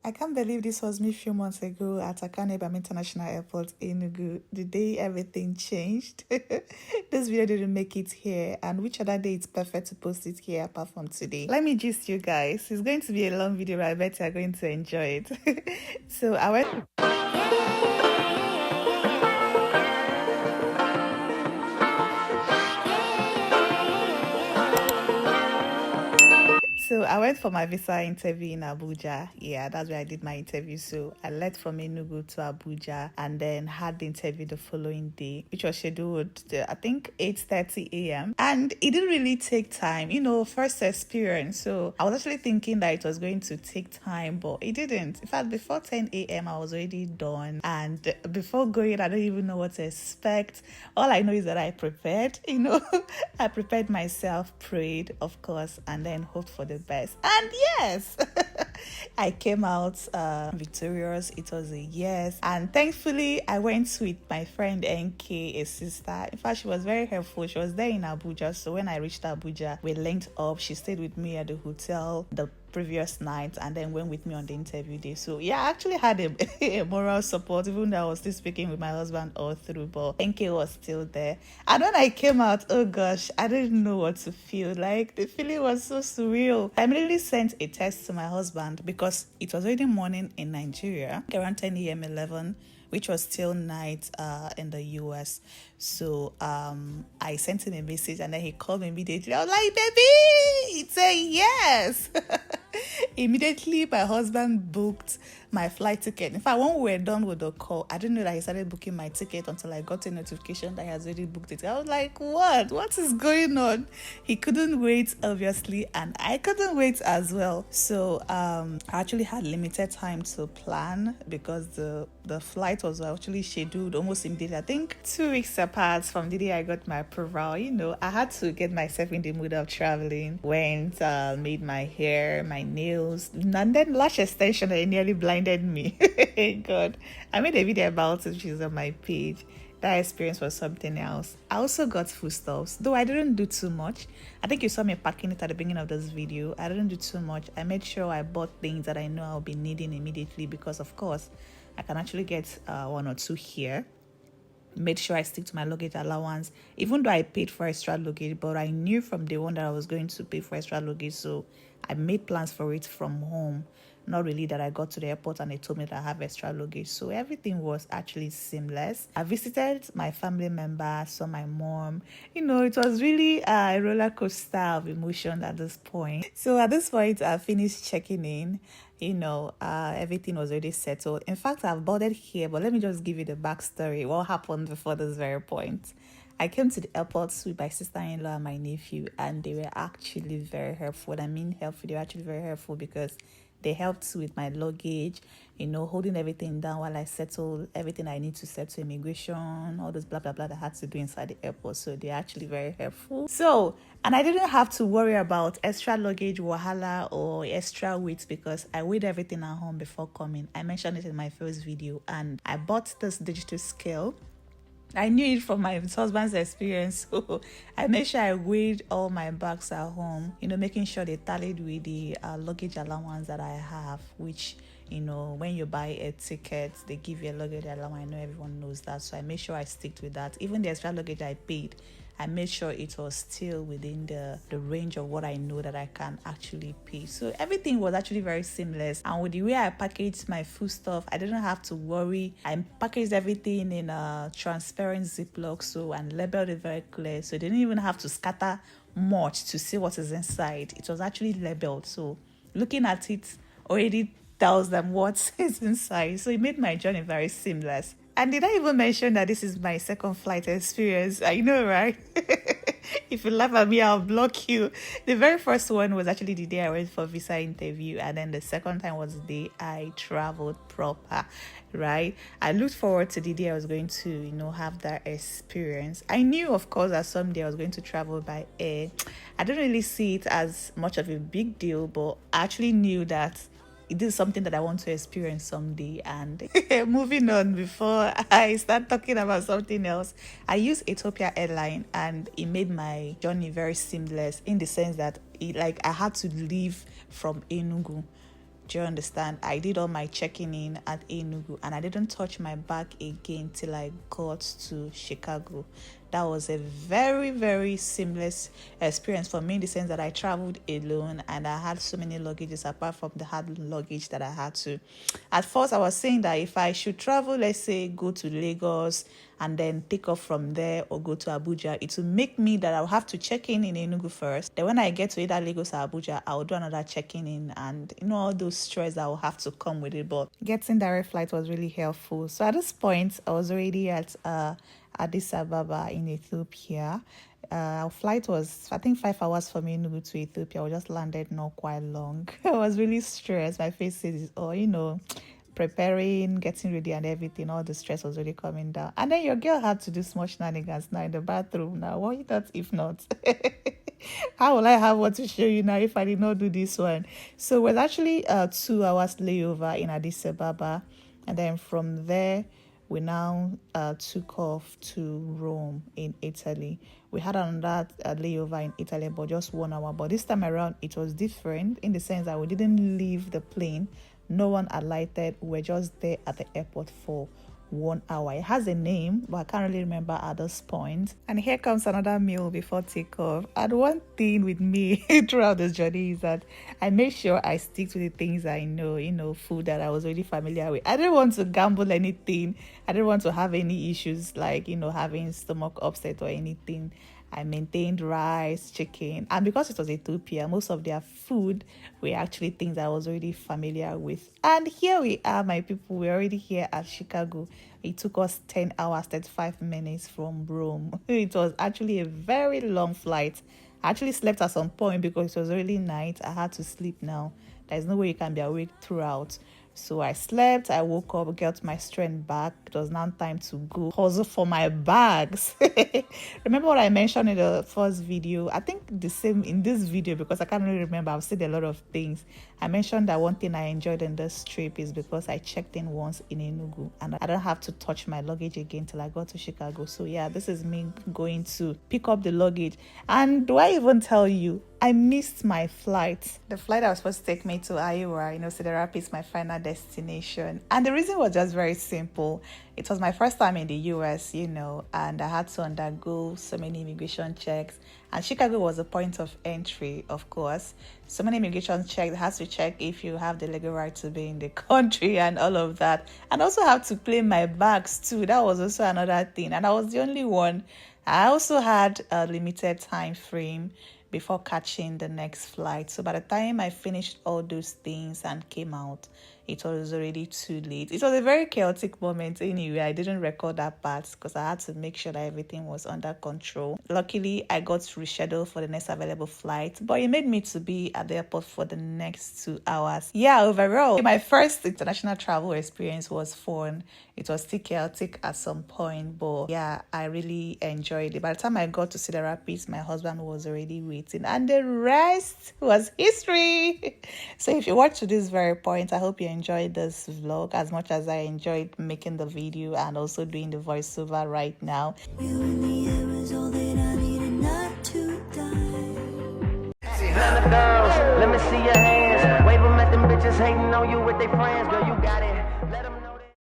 I can't believe this was me a few months ago at Akanebam International Airport, Enugu. The day everything changed. This video didn't make it here, and which other day it's perfect to post it here apart from today. Let me gist you guys. It's going to be a long video, but I bet you're going to enjoy it. So I went. So I went for my visa interview in Abuja. Yeah, that's where I did my interview. So I left from Enugu to Abuja and then had the interview the following day, which was scheduled to, I think, 8:30 a.m. And it didn't really take time, first experience. So I was actually thinking that it was going to take time, but it didn't. In fact, before 10 a.m., I was already done. And before going, I don't even know what to expect. All I know is that I prepared, I prepared myself, prayed, of course, and then hoped for the best. And yes, I came out victorious. It was a yes. And thankfully, I went with my friend NK, a sister. In fact, she was very helpful. She was there in Abuja. So when I reached Abuja, we linked up. She stayed with me at the hotel the previous night and then went with me on the interview day. So yeah, I actually had a moral support, even though I was still speaking with my husband all through, but NK was still there. And when I came out, oh gosh, I didn't know what to feel. Like, the feeling was so surreal. I immediately sent a text to my husband because it was already morning in Nigeria, around 10 a.m. 11, which was still night in the US. So I sent him a message and then he called me immediately. I was like, baby, it's a yes. Immediately, my husband booked my flight ticket. In fact, when we were done with the call, I didn't know that he started booking my ticket until I got a notification that he has already booked it. I was like, what? What is going on? He couldn't wait, obviously, and I couldn't wait as well. So I actually had limited time to plan because the flight was actually scheduled almost immediately. I think 2 weeks apart from the day I got my approval. I had to get myself in the mood of traveling. Went, made my hair, my nails, and then lash extension that nearly blinded me. God, I made a video about it, which is on my page. That experience was something else. I also got foodstuffs, though I didn't do too much. I think you saw me packing it at the beginning of this video. I didn't do too much. I made sure I bought things that I know I'll be needing immediately because, of course, I can actually get one or two here. Made sure I stick to my luggage allowance, even though I paid for extra luggage, but I knew from day one that I was going to pay for extra luggage, so I made plans for it from home. Not really that I got to the airport and they told me that I have extra luggage. So everything was actually seamless. I visited my family members, saw my mom. It was really a roller coaster of emotion at this point. So at this point, I finished checking in. Everything was already settled. In fact, I've boarded here, but let me just give you the backstory. What happened before this very point? I came to the airport with my sister-in-law and my nephew, and they were actually very helpful. I mean helpful. They were actually very helpful because they helped with my luggage, holding everything down while I settled everything I need to settle immigration, all this blah, blah, blah that I had to do inside the airport. So they're actually very helpful. So, and I didn't have to worry about extra luggage, wahala, or extra weight because I weighed everything at home before coming. I mentioned it in my first video, and I bought this digital scale. I knew it from my husband's experience, so I made sure I weighed all my bags at home, making sure they tallied with the luggage allowance that I have, which, when you buy a ticket, they give you a luggage allowance. I know everyone knows that, so I made sure I stick with that. Even the extra luggage I paid, I made sure it was still within the range of what I know that I can actually pay. So everything was actually very seamless. And with the way I packaged my food stuff, I didn't have to worry. I packaged everything in a transparent Ziploc and labeled it very clear. So I didn't even have to scatter much to see what is inside. It was actually labeled. So looking at it already tells them what is inside. So it made my journey very seamless. And did I even mention that this is my second flight experience? I know, right? If you laugh at me, I'll block you. The very first one was actually the day I went for visa interview, and then the second time was the day I traveled proper, right? I looked forward to the day I was going to, have that experience. I knew, of course, that someday I was going to travel by air. I didn't really see it as much of a big deal, but I actually knew that it is something that I want to experience someday. And moving on, before I start talking about something else, I use Ethiopian Airlines, and it made my journey very seamless in the sense that I had to leave from Enugu Do you understand? I did all my checking in at Enugu and I didn't touch my bag again till I got to Chicago. That was a very, very seamless experience for me in the sense that I traveled alone and I had so many luggages apart from the hard luggage that I had to. At first, I was saying that if I should travel, let's say go to Lagos and then take off from there or go to Abuja, it will make me that I'll have to check in Enugu first. Then when I get to either Lagos or Abuja, I'll do another checking in and all those stress that will have to come with it. But getting direct flight was really helpful. So at this point, I was already at Addis Ababa in Ethiopia. Our flight was, I think, 5 hours from Enugu to Ethiopia. We just landed not quite long. I was really stressed. My face is, preparing, getting ready and everything. All the stress was really coming down. And then your girl had to do small shenanigans now in the bathroom. Now, what you thought if not? How will I have what to show you now if I did not do this one? So it was actually 2 hours layover in Addis Ababa. And then from there, we now took off to Rome in Italy. We had another layover in Italy, but just 1 hour. But this time around, it was different in the sense that we didn't leave the plane. No one alighted. We were just there at the airport for 1 hour. It has a name, but I can't really remember at this point. And here comes another meal before takeoff. And one thing with me throughout this journey is that I make sure I stick to the things I know, food that I was already familiar with. I didn't want to gamble anything. I didn't want to have any issues like, having stomach upset or anything. I maintained rice, chicken, and because it was Ethiopia, most of their food were actually things I was already familiar with. And here we are, my people. We're already here at Chicago. It took us 10 hours, 35 minutes from Rome. It was actually a very long flight. I actually slept at some point because it was really night. I had to sleep now. There's no way you can be awake throughout. So I slept, I woke up, got my strength back. It was now time to go hustle for my bags. Remember what I mentioned in the first video? I think the same in this video because I can't really remember. I've said a lot of things. I mentioned that one thing I enjoyed in this trip is because I checked in once in Enugu and I don't have to touch my luggage again till I got to Chicago. So yeah, this is me going to pick up the luggage. And do I even tell you, I missed my flight. The flight that was supposed to take me to Iowa, Cedar is my final destination. And the reason was just very simple. It was my first time in the US, and I had to undergo so many immigration checks. And Chicago was a point of entry, of course. So many immigration checks. It has to check if you have the legal right to be in the country and all of that. And also have to claim my bags too. That was also another thing. And I was the only one. I also had a limited time frame before catching the next flight. So by the time I finished all those things and came out, it was already too late. It was a very chaotic moment anyway. I didn't record that part because I had to make sure that everything was under control. Luckily, I got rescheduled for the next available flight, but it made me to be at the airport for the next 2 hours. Yeah, overall, my first international travel experience was fun. It was still chaotic at some point, but yeah, I really enjoyed it. By the time I got to Cedar Rapids, my husband was already waiting, and the rest was history. So if you watch to this very point, I hope you enjoyed this vlog as much as I enjoyed making the video and also doing the voiceover right now. Let me see your hands. Wave them at them bitches hating on you with their friends. Girl, you got it.